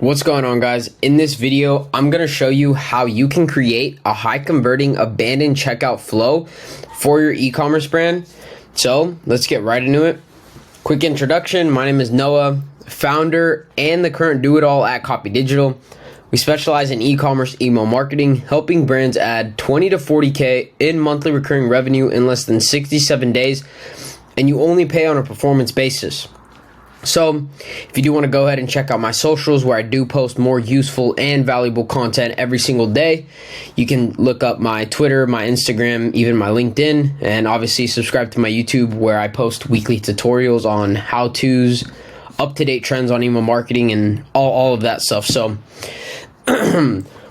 What's going on, guys? In this video, I'm going to show you how you can create a high converting abandoned checkout flow for your e-commerce brand. So let's get right into it. Quick introduction. My name is Noah, founder and the current do-it-all at Copy Digital. We specialize in e-commerce email marketing, helping brands add 20 to 40K in monthly recurring revenue in less than 67 days, and you only pay on a performance basis. So if you do want to go ahead and check out my socials where I do post more useful and valuable content every single day, you can look up my Twitter, my Instagram, even my LinkedIn, and obviously subscribe to my YouTube where I post weekly tutorials on how-tos, up-to-date trends on email marketing, and all of that stuff. So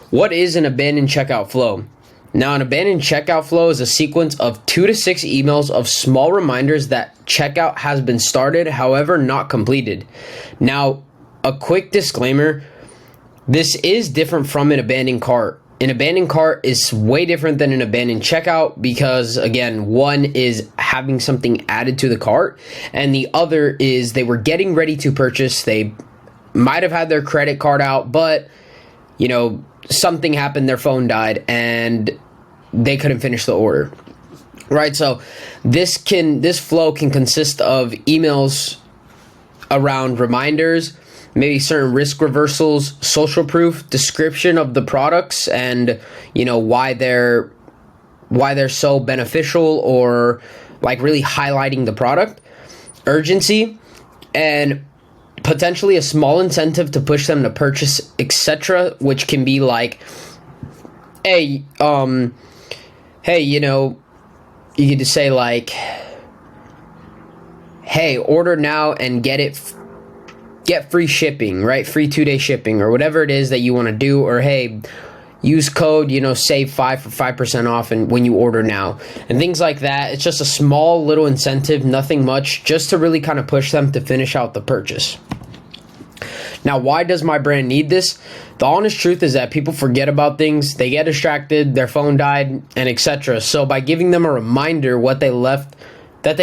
what is an abandoned checkout flow? Now, an abandoned checkout flow is a sequence of 2 to 6 emails of small reminders that checkout has been started, however, not completed. Now, a quick disclaimer, this is different from an abandoned cart. An abandoned cart is way different than an abandoned checkout because, again, one is having something added to the cart, and the other is they were getting ready to purchase. They might have had their credit card out, but, you know, something happened, their phone died, and they couldn't finish the order, right? So this flow can consist of emails around reminders, maybe certain risk reversals, social proof, description of the products, and you know why they're so beneficial, or like really highlighting the product, urgency, and potentially a small incentive to push them to purchase, etc., which can be like, hey, you know, you could just say like, hey, order now and get free shipping, right? Free 2-day shipping, or whatever it is that you want to do, or hey, use code, save 5 for 5% off and when you order now, and things like that. It's just a small little incentive, nothing much, just to really kind of push them to finish out the purchase. Now, why does my brand need this? The honest truth is that people forget about things, they get distracted, their phone died, and etc. So by giving them a reminder that they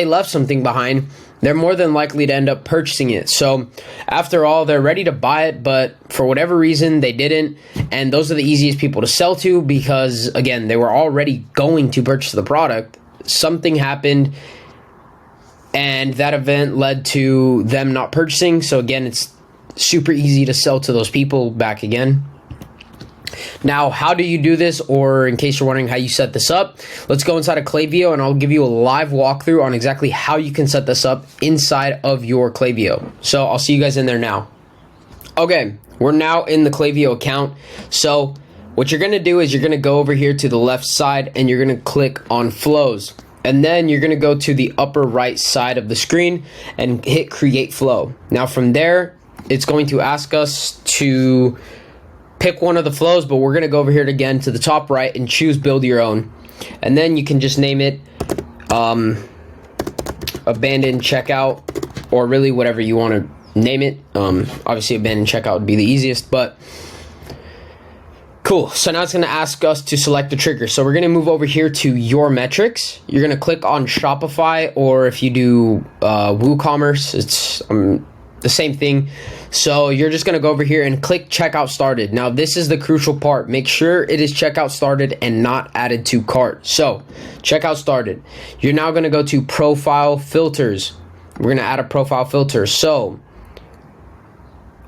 left something behind, they're more than likely to end up purchasing it. So after all, they're ready to buy it, but for whatever reason, they didn't. And those are the easiest people to sell to because, again, they were already going to purchase the product. Something happened, and that event led to them not purchasing. So again, it's super easy to sell to those people back again. Now, how do you do this? Or in case you're wondering how you set this up, let's go inside of Klaviyo and I'll give you a live walkthrough on exactly how you can set this up inside of your Klaviyo. So I'll see you guys in there now. Okay, we're now in the Klaviyo account. So what you're going to do is you're going to go over here to the left side and you're going to click on flows. And then you're going to go to the upper right side of the screen and hit create flow. Now from there, it's going to ask us to pick one of the flows, but we're going to go over here again to the top right and choose build your own. And then you can just name it abandoned checkout, or really whatever you want to name it. Obviously abandoned checkout would be the easiest, but cool. So now it's going to ask us to select the trigger. So we're going to move over here to your metrics. You're going to click on Shopify, or if you do WooCommerce, it's the same thing. So you're just going to go over here and click checkout started. Now this is the crucial part. Make sure it is checkout started and not added to cart. So checkout started. You're now going to go to profile filters. We're going to add a profile filter. So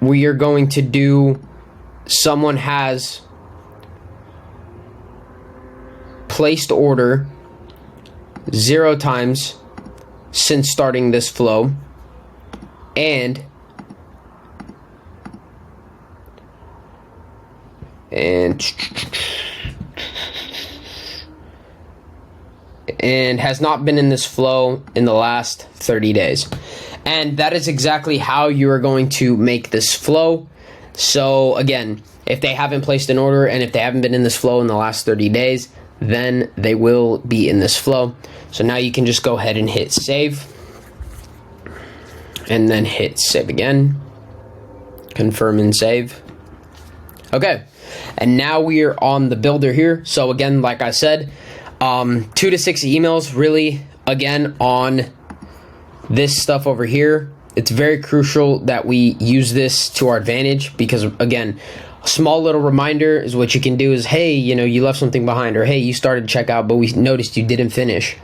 we are going to do someone has placed order 0 times since starting this flow, and has not been in this flow in the last 30 days. And that is exactly how you are going to make this flow. So again, if they haven't placed an order and if they haven't been in this flow in the last 30 days, then they will be in this flow. So now you can just go ahead and hit save, and then hit save again, confirm and save. Okay, and now we are on the builder here. So again, like I said, 2 to 6 emails really, again, on this stuff over here. it's very crucial that we use this to our advantage, because again, a small little reminder is what you can do is, hey, you left something behind, or hey, you started checkout, but we noticed you didn't finish.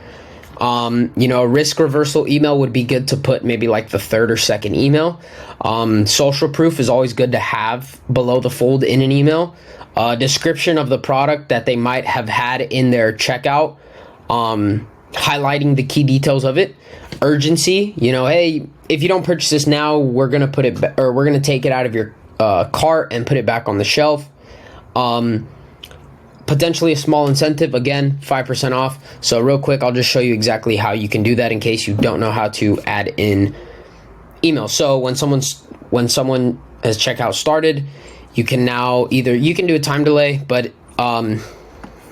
A risk reversal email would be good to put maybe like the third or second email. Social proof is always good to have below the fold in an email. Description of the product that they might have had in their checkout, highlighting the key details of it. Urgency, hey, if you don't purchase this now, we're gonna put it, or we're gonna take it out of your cart and put it back on the shelf. Potentially a small incentive, again, 5% off. So real quick, I'll just show you exactly how you can do that in case you don't know how to add in email. So when someone has checkout started, you can now you can do a time delay, but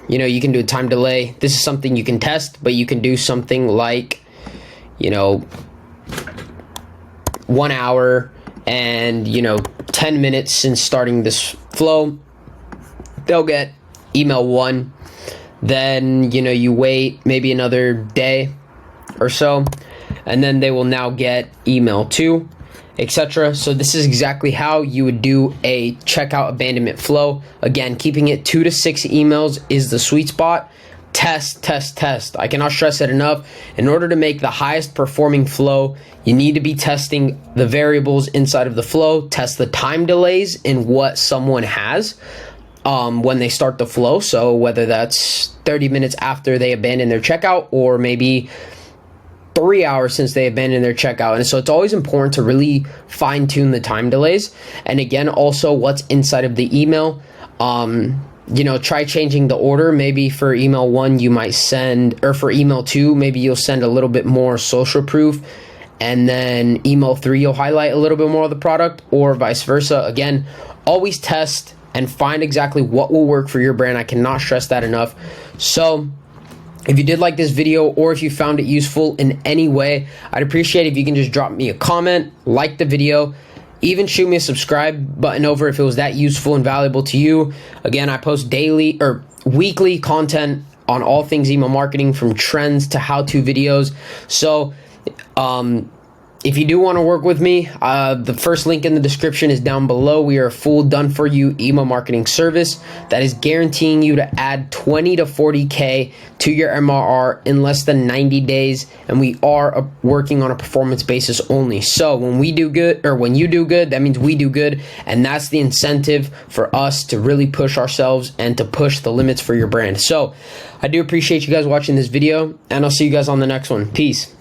you can do a time delay. This is something you can test, but you can do something like 1 hour and 10 minutes since starting this flow. They'll get email 1, then you wait maybe another day or so, and then they will now get email 2, etc. So this is exactly how you would do a checkout abandonment flow. Again, keeping it 2 to 6 emails is the sweet spot. Test. I cannot stress it enough. In order to make the highest performing flow, you need to be testing the variables inside of the flow. Test the time delays in what someone has when they start the flow. So whether that's 30 minutes after they abandon their checkout, or maybe 3 hours since they abandoned their checkout. And so it's always important to really fine tune the time delays. And again, also what's inside of the email. Try changing the order. Maybe for email 1, you might send, or for email 2, maybe you'll send a little bit more social proof. And then email 3, you'll highlight a little bit more of the product, or vice versa. Again, always test and find exactly what will work for your brand. I cannot stress that enough. So if you did like this video, or if you found it useful in any way, I'd appreciate if you can just drop me a comment, like the video, even shoot me a subscribe button over if it was that useful and valuable to you. Again, I post daily or weekly content on all things email marketing, from trends to how-to videos. So if you do want to work with me, the first link in the description is down below. We are a full done-for-you email marketing service that is guaranteeing you to add 20 to 40K to your MRR in less than 90 days, and we are working on a performance basis only. So when we do good, or when you do good, that means we do good, and that's the incentive for us to really push ourselves and to push the limits for your brand. So I do appreciate you guys watching this video, and I'll see you guys on the next one. Peace.